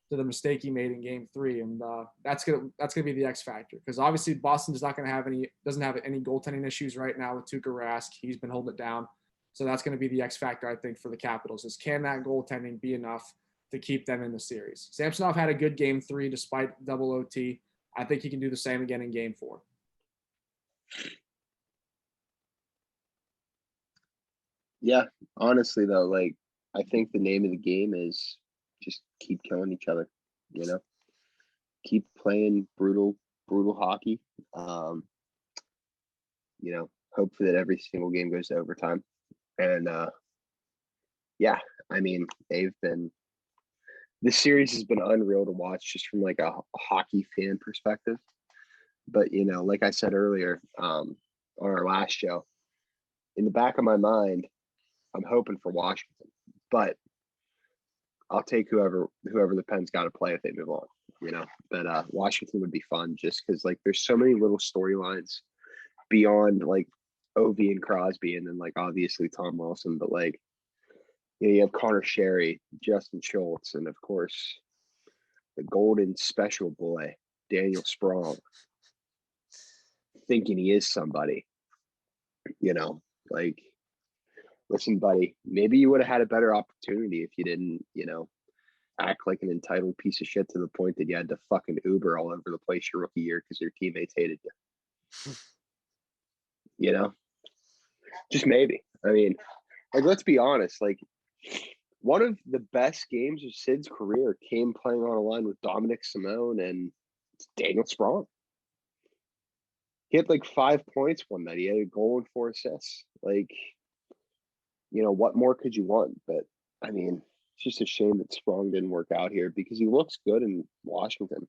the mistake he made in game 3, and that's gonna be the X factor, because obviously Boston doesn't have any goaltending issues right now with Tuukka Rask. He's been holding it down, so that's going to be the X factor, I think, for the Capitals, is can that goaltending be enough to keep them in the series? Samsonov had a good game 3 despite double OT. I think he can do the same again in game 4. Yeah, honestly though, like I think the name of the game is just keep killing each other, you know, keep playing brutal hockey. You know, hopefully that every single game goes to overtime. And yeah, I mean, this series has been unreal to watch just from like a hockey fan perspective. But you know, like I said earlier, on our last show. In the back of my mind, I'm hoping for Washington, but I'll take whoever the Pens got to play if they move on, you know. But Washington would be fun just because like there's so many little storylines beyond like Ovi and Crosby, and then like obviously Tom Wilson, but like you have Connor Sherry, Justin Schultz, and of course the golden special boy Daniel Sprong, thinking he is somebody, you know. Like, listen, buddy, maybe you would have had a better opportunity if you didn't, you know, act like an entitled piece of shit to the point that you had to fucking Uber all over the place your rookie year because your teammates hated you. You know, just maybe. I mean, like, let's be honest. Like, one of the best games of Sid's career came playing on a line with Dominic Simone and Daniel Sprong. He had like 5 points one night. He had a goal and 4 assists. Like, you know, what more could you want? But I mean, it's just a shame that Sprong didn't work out here because he looks good in Washington.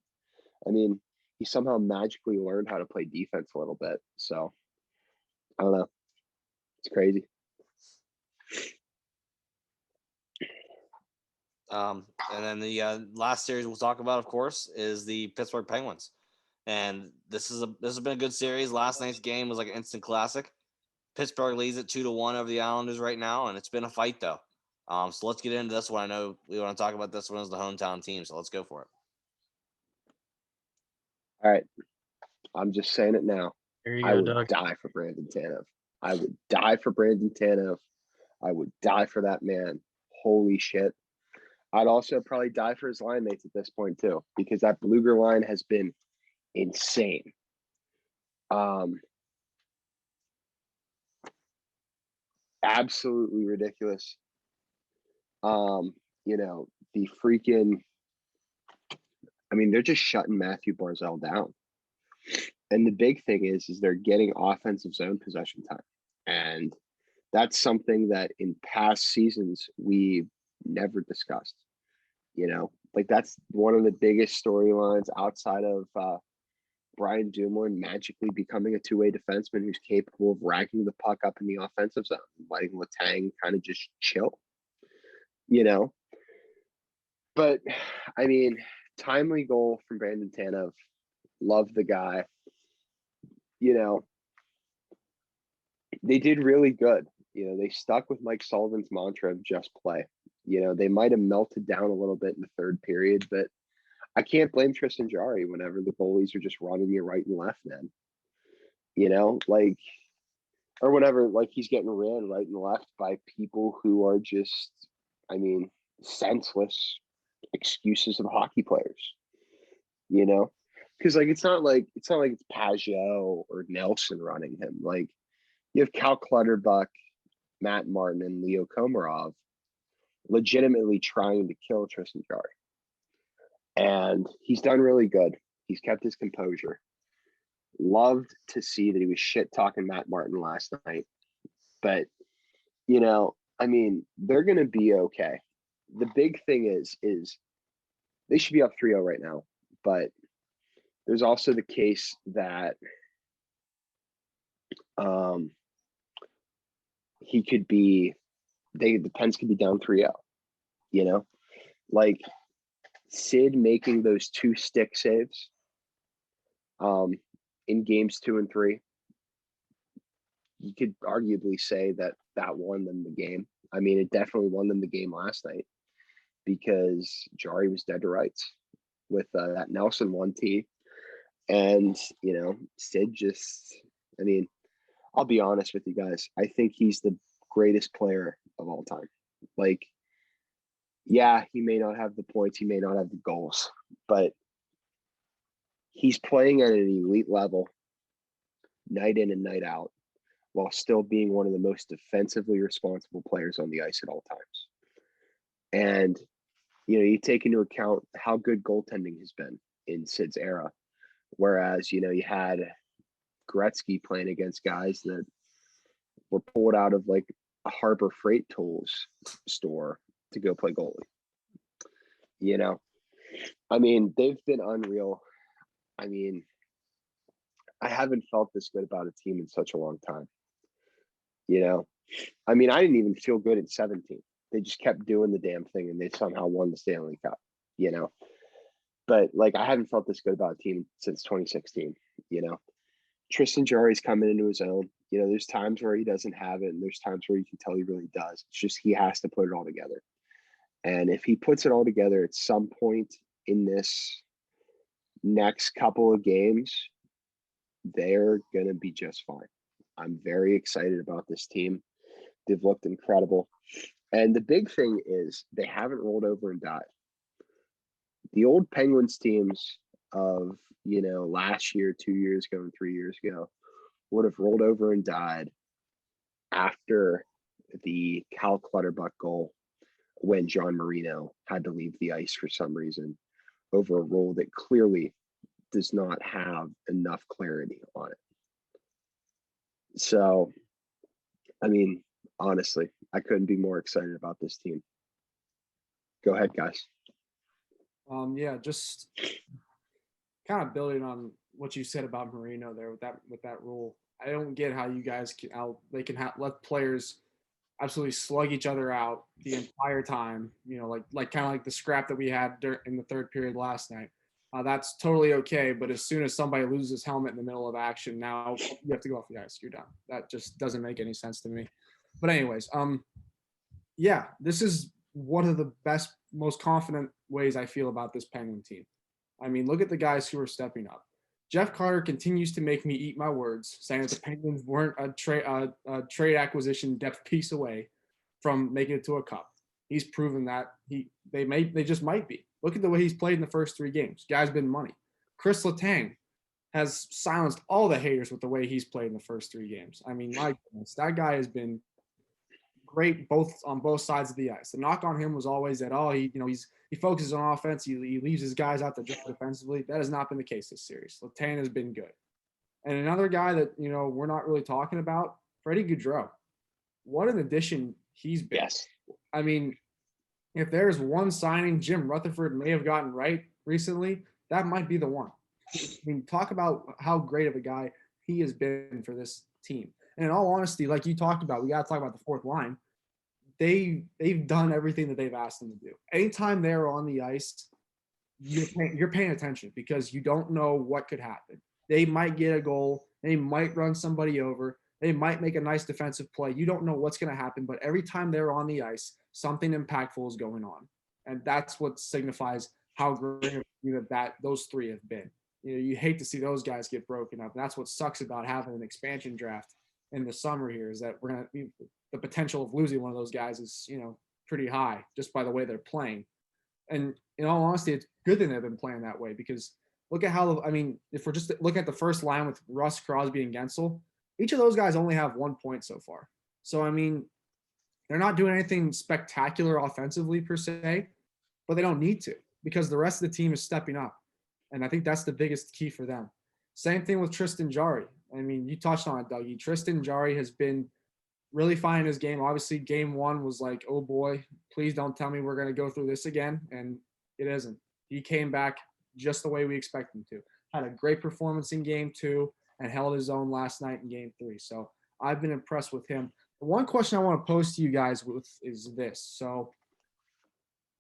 I mean, he somehow magically learned how to play defense a little bit. So I don't know. It's crazy. And then the last series we'll talk about, of course, is the Pittsburgh Penguins. And this has been a good series. Last night's game was like an instant classic. Pittsburgh leads it 2-1 over the Islanders right now, and it's been a fight though. So let's get into this one. I know we want to talk about this one as the hometown team, so let's go for it. All right. I'm just saying it now. Here you I go, would Doug. die for Brandon Tanev. I would die for Brandon Tanev. I would die for that man. Holy shit. I'd also probably die for his line mates at this point too, because that Bluger line has been insane. Absolutely ridiculous. You know, the freaking, I mean, they're just shutting Matthew Barzal down. And the big thing is they're getting offensive zone possession time. And that's something that in past seasons we never discussed. You know, like that's one of the biggest storylines outside of Brian Dumoulin magically becoming a two-way defenseman who's capable of racking the puck up in the offensive zone, letting Letang kind of just chill, you know. But I mean, timely goal from Brandon Tanev. Love the guy. You know, they did really good. You know, they stuck with Mike Sullivan's mantra of just play. You know, they might have melted down a little bit in the third period, but I can't blame Tristan Jarry whenever the goalies are just running you right and left, man. You know, like, or whenever, like, he's getting ran right and left by people who are just, I mean, senseless excuses of hockey players, you know? Because, like, it's not like it's Pajot or Nelson running him. Like, you have Cal Clutterbuck, Matt Martin, and Leo Komarov legitimately trying to kill Tristan Jarry. And he's done really good. He's kept his composure. Loved to see that he was shit talking Matt Martin last night. But, you know, I mean, they're going to be okay. The big thing is they should be up 3-0 right now. But there's also the case that he could be, the Pens could be down 3-0, you know? Like, Sid making those 2 stick saves in games 2 and 3, you could arguably say that won them the game. I mean, it definitely won them the game last night because Jarry was dead to rights with that Nelson 1T. And, you know, Sid just, I mean, I'll be honest with you guys. I think he's the greatest player of all time. Like, yeah, he may not have the points, he may not have the goals, but he's playing at an elite level night in and night out while still being one of the most defensively responsible players on the ice at all times. And, you know, you take into account how good goaltending has been in Sid's era. Whereas, you know, you had Gretzky playing against guys that were pulled out of like a Harbor Freight Tools store to go play goalie. You know, I mean, they've been unreal. I mean, I haven't felt this good about a team in such a long time. You know, I mean, I didn't even feel good at 17. They just kept doing the damn thing and they somehow won the Stanley Cup, you know. But like, I haven't felt this good about a team since 2016, you know. Tristan Jarry's coming into his own. You know, there's times where he doesn't have it, and there's times where you can tell he really does. It's just he has to put it all together. And if he puts it all together at some point in this next couple of games, they're going to be just fine. I'm very excited about this team. They've looked incredible. And the big thing is they haven't rolled over and died. The old Penguins teams of, you know, last year, 2 years ago, and 3 years ago would have rolled over and died after the Cal Clutterbuck goal when John Marino had to leave the ice for some reason over a role that clearly does not have enough clarity on it. So, I mean, honestly, I couldn't be more excited about this team. Go ahead, guys. Yeah, just kind of building on what you said about Marino there with that rule. I don't get how you guys can let players absolutely slug each other out the entire time. You know, like kind of like the scrap that we had in the third period last night. That's totally okay, but as soon as somebody loses his helmet in the middle of action, now you have to go off the ice. You're done. That just doesn't make any sense to me. But anyways, yeah, this is one of the best, most confident ways I feel about this Penguin team. I mean, look at the guys who are stepping up. Jeff Carter continues to make me eat my words, saying that the Penguins weren't a trade acquisition depth piece away from making it to a cup. He's proven that they just might be. Look at the way he's played in the first 3 games. Guy's been money. Chris Letang has silenced all the haters with the way he's played in the first 3 games. I mean, my goodness, that guy has been great on both sides of the ice. The knock on him was always that he focuses on offense, he leaves his guys out to dry defensively. That has not been the case this series. Letang has been good. And another guy that we're not really talking about, Freddie Gaudreau. What an addition he's been. Yes. I mean, if there's one signing Jim Rutherford may have gotten right recently, that might be the one. I mean, talk about how great of a guy he has been for this team. And in all honesty, like you talked about, we got to talk about the fourth line. They've done everything that they've asked them to do. Anytime they're on the ice, you're paying attention because you don't know what could happen. They might get a goal. They might run somebody over. They might make a nice defensive play. You don't know what's going to happen, but every time they're on the ice, something impactful is going on. And that's what signifies how great that those 3 have been. You hate to see those guys get broken up. And that's what sucks about having an expansion draft in the summer here is that we're going to the potential of losing one of those guys is, pretty high just by the way they're playing. And in all honesty, it's a good thing they've been playing that way because look at if we're just looking at the first line with Russ, Crosby, and Gensel, each of those guys only have 1 point so far. So, I mean, they're not doing anything spectacular offensively per se, but they don't need to because the rest of the team is stepping up. And I think that's the biggest key for them. Same thing with Tristan Jarry. I mean, you touched on it, Dougie. Tristan Jarry has been really finding his game. Obviously, game 1 was like, oh boy, please don't tell me we're going to go through this again. And it isn't. He came back just the way we expect him to. Had a great performance in game 2 and held his own last night in game 3. So I've been impressed with him. The one question I want to pose to you guys is this. So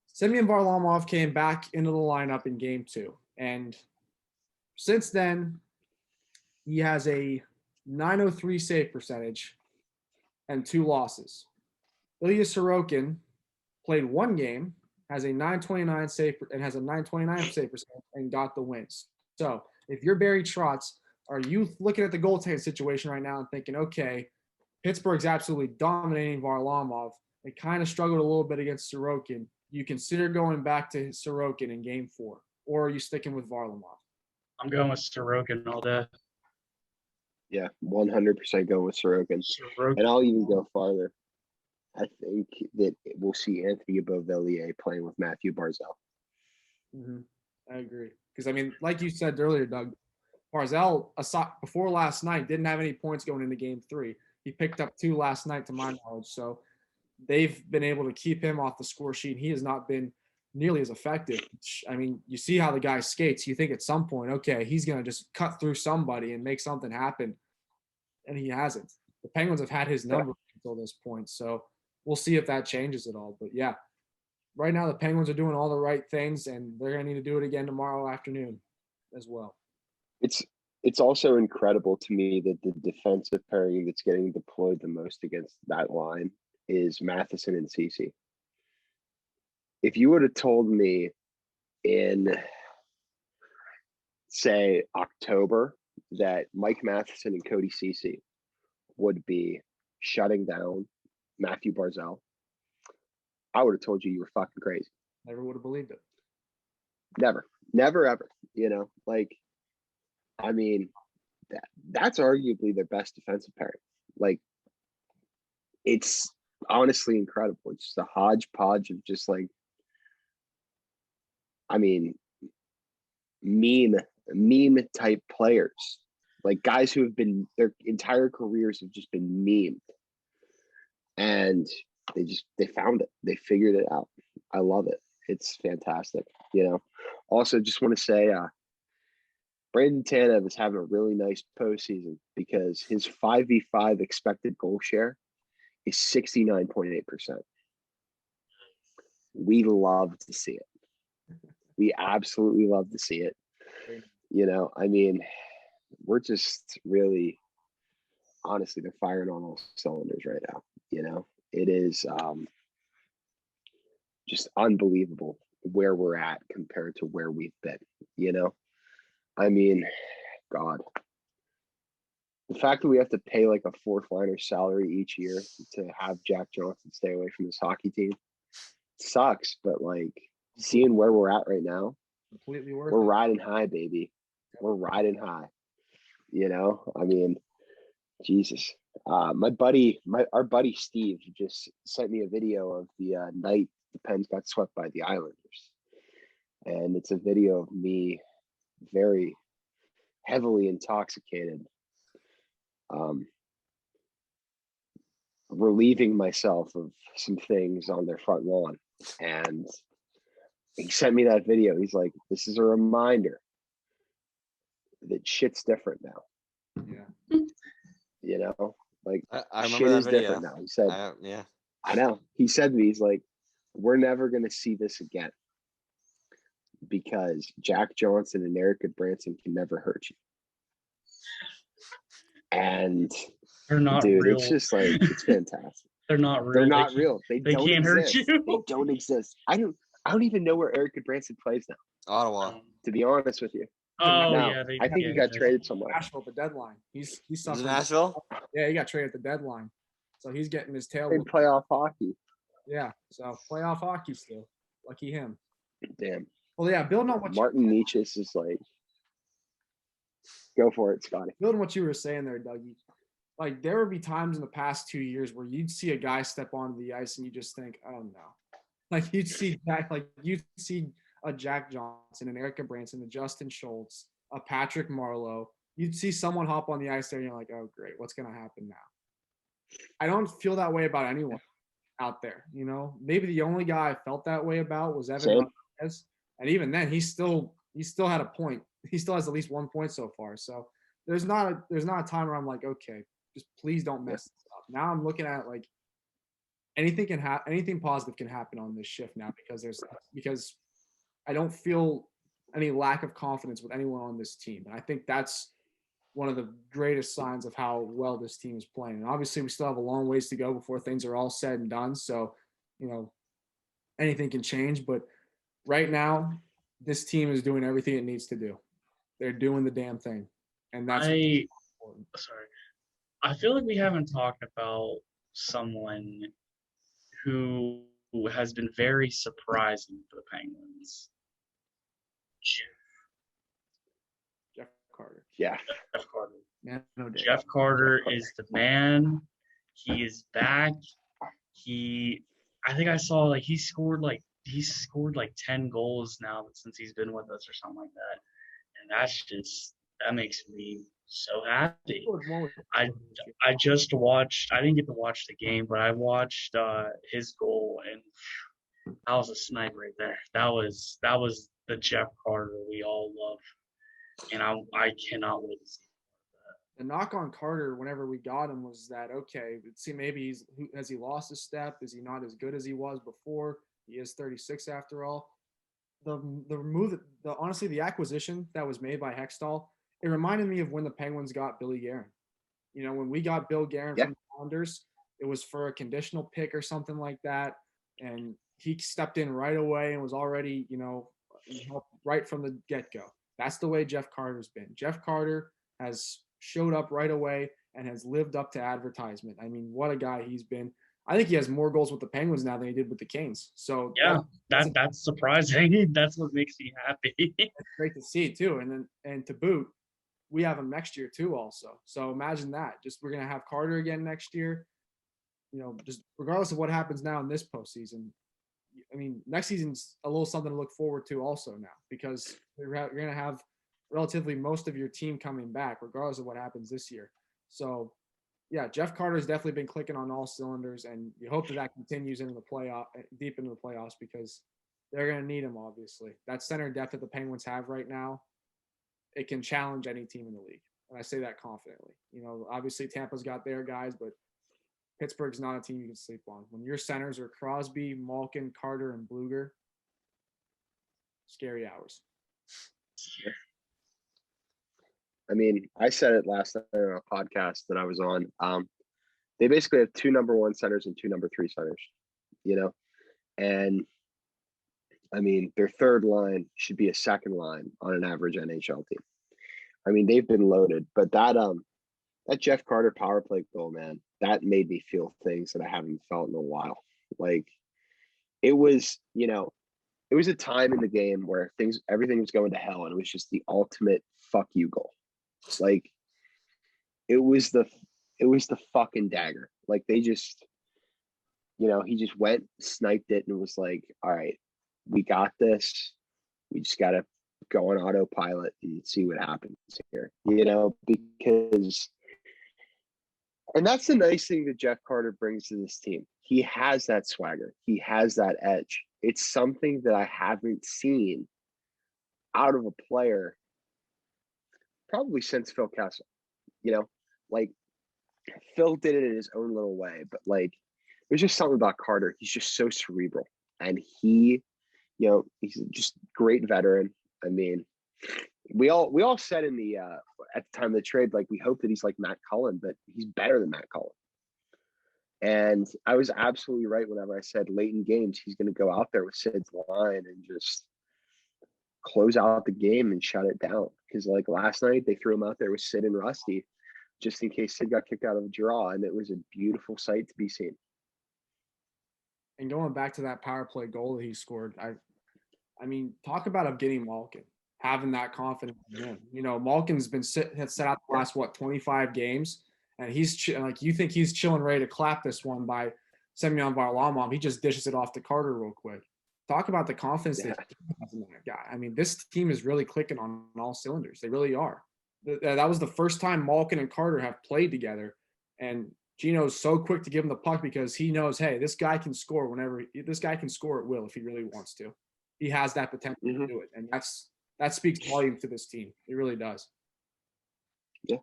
Semyon Varlamov came back into the lineup in game 2. And since then, he has a .903 save percentage and 2 losses. Ilya Sorokin played 1 game, has a .929 save and has a .929 save percentage and got the wins. So if you're Barry Trotz, are you looking at the goaltending situation right now and thinking, okay, Pittsburgh's absolutely dominating Varlamov. They kind of struggled a little bit against Sorokin. You consider going back to Sorokin in game 4, or are you sticking with Varlamov? I'm going with Sorokin all day. Yeah, 100% go with Sorokin. And I'll even go farther. I think that we'll see Anthony Beauvillier playing with Matthew Barzal. Mm-hmm. I agree. Because, I mean, like you said earlier, Doug, Barzal, before last night, didn't have any points going into game 3. He picked up 2 last night, to my knowledge. So they've been able to keep him off the score sheet. He has not been nearly as effective. I mean, you see how the guy skates. You think at some point, okay, he's going to just cut through somebody and make something happen. And he hasn't. The Penguins have had his number until this point. So we'll see if that changes at all. But yeah, right now the Penguins are doing all the right things, and they're going to need to do it again tomorrow afternoon as well. It's also incredible to me that the defensive pairing that's getting deployed the most against that line is Matheson and Cece. If you would have told me in, say, October that Mike Matheson and Cody Cece would be shutting down Matthew Barzal, I would have told you were fucking crazy. Never would have believed it. Never, ever. You know, like, I mean, that's arguably their best defensive pairing. Like, it's honestly incredible. It's just a hodgepodge of just like, I mean, meme type players, like guys who have been, their entire careers have just been memed, and they found it. They figured it out. I love it. It's fantastic. You know, also just want to say, Brandon Tanev is having a really nice postseason because his 5v5 expected goal share is 69.8%. We love to see it. We absolutely love to see it. You know, I mean, we're just really, honestly, they're firing on all cylinders right now. You know, it is just unbelievable where we're at compared to where we've been. You know, I mean, God, the fact that we have to pay like a fourth liner salary each year to have Jack Johnson stay away from this hockey team sucks. But like, seeing where we're at right now, completely worth we're it. riding high, baby. We're riding high. You know, I mean, Jesus. Our buddy Steve just sent me a video of the night the Pens got swept by the Islanders, and it's a video of me very heavily intoxicated, relieving myself of some things on their front lawn. And he sent me that video. He's like, this is a reminder that shit's different now. Yeah. You know, like, I remember shit that is video. different now. He said, Yeah. I know. He said to me, he's like, we're never going to see this again because Jack Johnson and Erica Branson can never hurt you. And They're not dude, real. it's just like, it's fantastic. They're not real. They're not real. They they don't can't hurt exist. you. They don't exist. I don't even know where Erica Branson plays now, Ottawa. to be honest with you. Oh No, yeah, I think he got traded somewhere. Nashville at the deadline. He's Is suffering. it Nashville? Yeah, he got traded at the deadline, so he's getting his tail. In playoff hockey. Yeah, so playoff hockey still. Lucky him. Damn. Well, yeah, building on what Martin Nietzsche's is like, go for it, Scotty. building what you were saying there, Dougie. Like, there would be times in the past 2 years where you'd see a guy step onto the ice and you just think, oh no. Like, you'd see a Jack Johnson, an Erica Branson, a Justin Schultz, a Patrick Marleau. You'd see someone hop on the ice there and you're like, oh great, what's gonna happen now? I don't feel that way about anyone out there, you know. Maybe the only guy I felt that way about was Evan Rodriguez. And even then, he still had a point. He still has at least 1 point so far. So there's not a time where I'm like, okay, just please don't mess this up. Now I'm looking at like anything positive can happen on this shift now because I don't feel any lack of confidence with anyone on this team. And I think that's one of the greatest signs of how well this team is playing. And obviously we still have a long ways to go before things are all said and done. So, you know, anything can change, but right now this team is doing everything it needs to do. They're doing the damn thing. And that's important. Sorry. I feel like we haven't talked about someone who has been very surprising for the Penguins. Jeff Carter. Jeff Carter. Yeah, no doubt. Jeff Carter is the man. He is back. I think I saw like he's scored like 10 goals now since he's been with us or something like that. And that makes me so happy. I just watched, I didn't get to watch the game, but I watched his goal, and That was a snipe right there. That was the Jeff Carter we all love, and I cannot wait to see. The knock on Carter whenever we got him was that, okay, see, maybe has he lost his step? Is he not as good as he was before? He is 36 after all. Honestly, the acquisition that was made by Hextall, it reminded me of when the Penguins got Billy Guerin. You know, when we got Bill Guerin from the Islanders, it was for a conditional pick or something like that, and he stepped in right away and was already, right from the get-go. That's the way Jeff Carter's been. Jeff Carter has showed up right away and has lived up to advertisement. I mean, what a guy he's been. I think he has more goals with the Penguins now than he did with the Canes. So Yeah, that's surprising. That's what makes me happy. it's great to see too. And to boot, we have him next year too also. So imagine that. Just we're gonna have Carter again next year. You know, just regardless of what happens now in this postseason. I mean, next season's a little something to look forward to also now, because you're gonna have relatively most of your team coming back, regardless of what happens this year. So, yeah, Jeff Carter's definitely been clicking on all cylinders, and you hope that continues into the playoff, deep into the playoffs, because they're going to need him. Obviously, that center depth that the Penguins have right now, it can challenge any team in the league, and I say that confidently. You know, obviously Tampa's got their guys, but Pittsburgh's not a team you can sleep on. When your centers are Crosby, Malkin, Carter, and Bluger, scary hours. I mean, I said it last night on a podcast that I was on. They basically have 2 number 1 centers and 2 number 3 centers, and I mean, their third line should be a second line on an average NHL team. I mean, they've been loaded, but that Jeff Carter power play goal, man, that made me feel things that I haven't felt in a while. Like, it was, it was a time in the game where everything was going to hell, and it was just the ultimate fuck you goal. Like, it was the fucking dagger. Like, they just, he just went, sniped it, and was like, all right, we got this. We just got to go on autopilot and see what happens here, because, and that's the nice thing that Jeff Carter brings to this team. He has that swagger. He has that edge. It's something that I haven't seen out of a player probably since Phil Kessel. Like, Phil did it in his own little way, but like, there's just something about Carter. He's just so cerebral, and he's just great veteran. I mean, we all said in the at the time of the trade, like, we hope that he's like Matt Cullen, but he's better than Matt Cullen. And I was absolutely right whenever I said late in games he's going to go out there with Sid's line and just close out the game and shut it down. Because like last night they threw him out there with Sid and Rusty, just in case Sid got kicked out of a draw, and it was a beautiful sight to be seen. And going back to that power play goal that he scored, I mean, talk about Evgeny Malkin having that confidence in him. Malkin's been set out the last 25 games, and he's like, you think he's chilling, ready to clap this one by Semyon Varlamov. He just dishes it off to Carter real quick. Talk about the confidence that he has in that guy. I mean, this team is really clicking on all cylinders. They really are. That was the first time Malkin and Carter have played together, and Gino's so quick to give him the puck because he knows, hey, this guy can score this guy can score at will if he really wants to. He has that potential to do it, and that speaks volumes to this team. It really does. Yeah.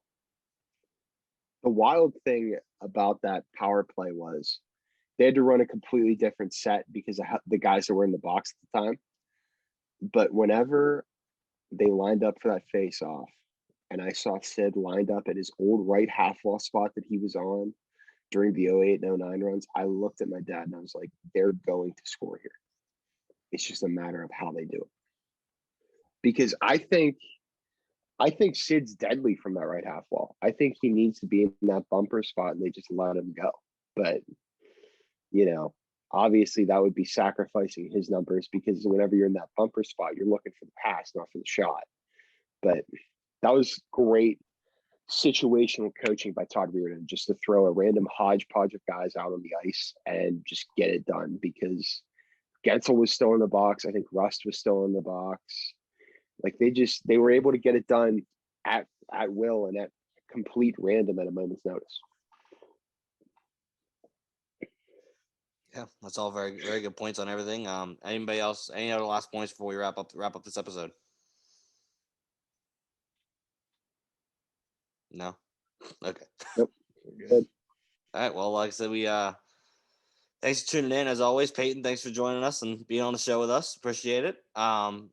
The wild thing about that power play was they had to run a completely different set because of the guys that were in the box at the time. But whenever they lined up for that face-off, and I saw Sid lined up at his old right half-wall spot that he was on during the 08 and 09 runs, I looked at my dad and I was like, they're going to score here. It's just a matter of how they do it. Because I think Sid's deadly from that right half wall. I think he needs to be in that bumper spot and they just let him go. But, obviously that would be sacrificing his numbers, because whenever you're in that bumper spot, you're looking for the pass, not for the shot. But that was great situational coaching by Todd Reardon, just to throw a random hodgepodge of guys out on the ice and just get it done, because Gensel was still in the box. I think Rust was still in the box. Like, they were able to get it done at will and at complete random at a moment's notice. Yeah, that's all very very good points on everything. Anybody else? Any other last points before we wrap up this episode? No. Okay. Nope. We're Good. All right. Well, like I said, we thanks for tuning in as always. Peyton, thanks for joining us and being on the show with us. Appreciate it.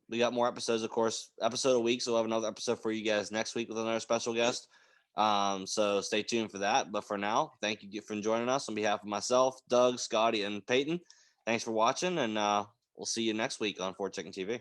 We got more episodes, of course, episode a week. So we'll have another episode for you guys next week with another special guest. So stay tuned for that. But for now, thank you for joining us on behalf of myself, Doug, Scotty, and Peyton. Thanks for watching, and we'll see you next week on Fort Chicken TV.